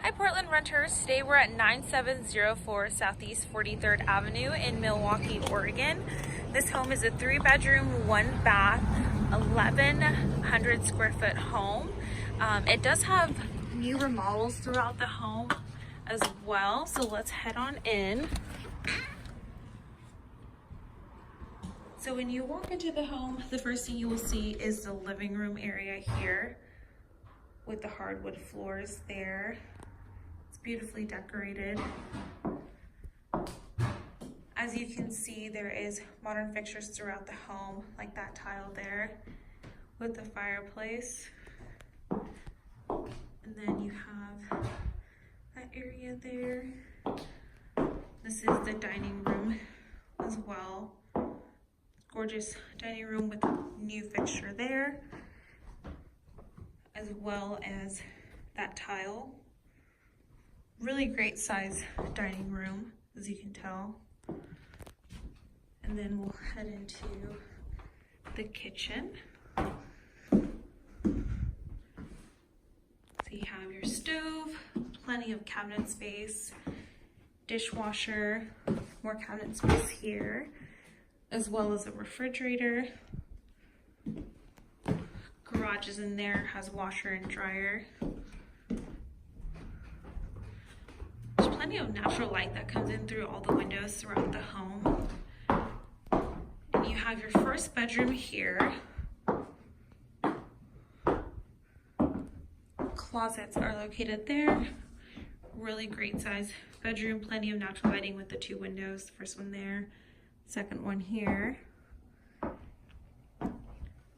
Hi Portland renters, today we're at 9704 Southeast 43rd Avenue in Milwaukie, Oregon. This home is a 3-bedroom, 1-bath, 1,100 square foot home. It does have new remodels throughout the home as well, so let's head on in. So when you walk into the home, the first thing you will see is the living room area here with the hardwood floors there. It's beautifully decorated. As you can see, there is modern fixtures throughout the home, like that tile there with the fireplace. And then you have that area there. This is the dining room as well. Gorgeous dining room with a new fixture there, as well as that tile. Really great size dining room, as you can tell. And then we'll head into the kitchen. So you have your stove, plenty of cabinet space, dishwasher, more cabinet space here, as well as a refrigerator. Garage is in there, has washer and dryer. There's plenty of natural light that comes in through all the windows throughout the home. And you have your first bedroom here. Closets are located there. Really great size bedroom, plenty of natural lighting with the 2 windows. The first one there, second one here.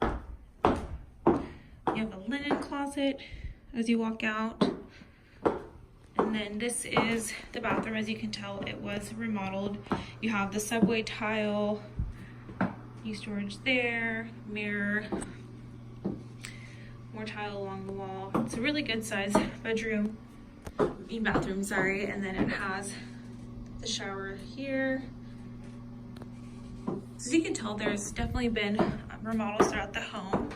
You have a linen closet as you walk out. And then this is the bathroom. As you can tell, it was remodeled. You have the subway tile, new storage there, mirror, more tile along the wall. It's a really good size bathroom, sorry. And then it has the shower here. So as you can tell, there's definitely been remodels throughout the home.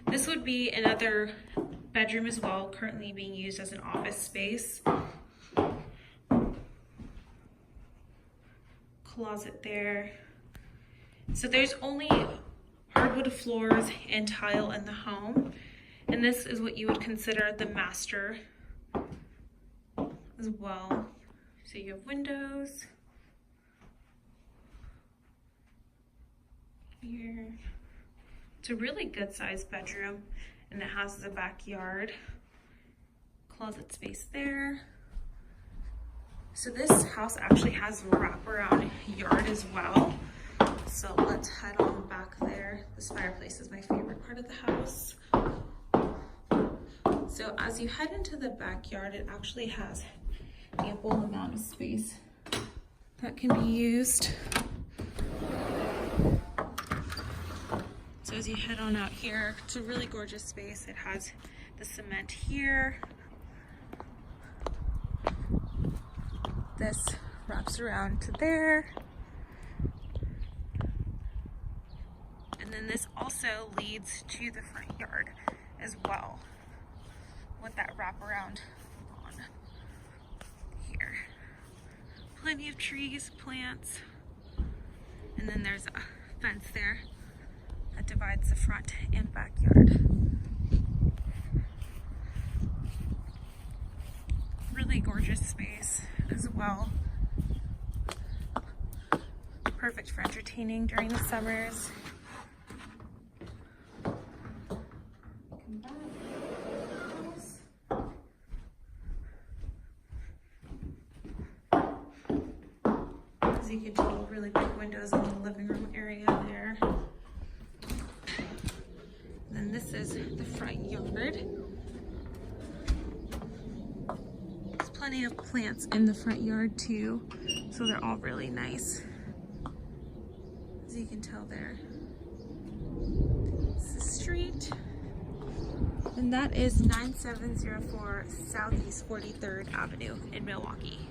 This would be another bedroom as well, currently being used as an office space. Closet there. So there's only hardwood floors and tile in the home. And this is what you would consider the master as well. So you have windows here. It's a really good sized bedroom, and it has the backyard, closet space there. So this house actually has a wraparound yard as well. So let's head on back there. This fireplace is my favorite part of the house. So as you head into the backyard, it actually has ample amount of space that can be used. So as you head on out here, it's a really gorgeous space. It has the cement here. This wraps around to there. And then this also leads to the front yard as well, with that wraparound on here. Plenty of trees, plants, and then there's a fence there that divides the front and backyard. Really gorgeous space as well. Perfect for entertaining during the summers. As you can tell, really big windows in the living room area there. And this is the front yard. There's plenty of plants in the front yard too, so they're all really nice. As you can tell there. It's the street. And that is 9704 Southeast 43rd Avenue in Milwaukie.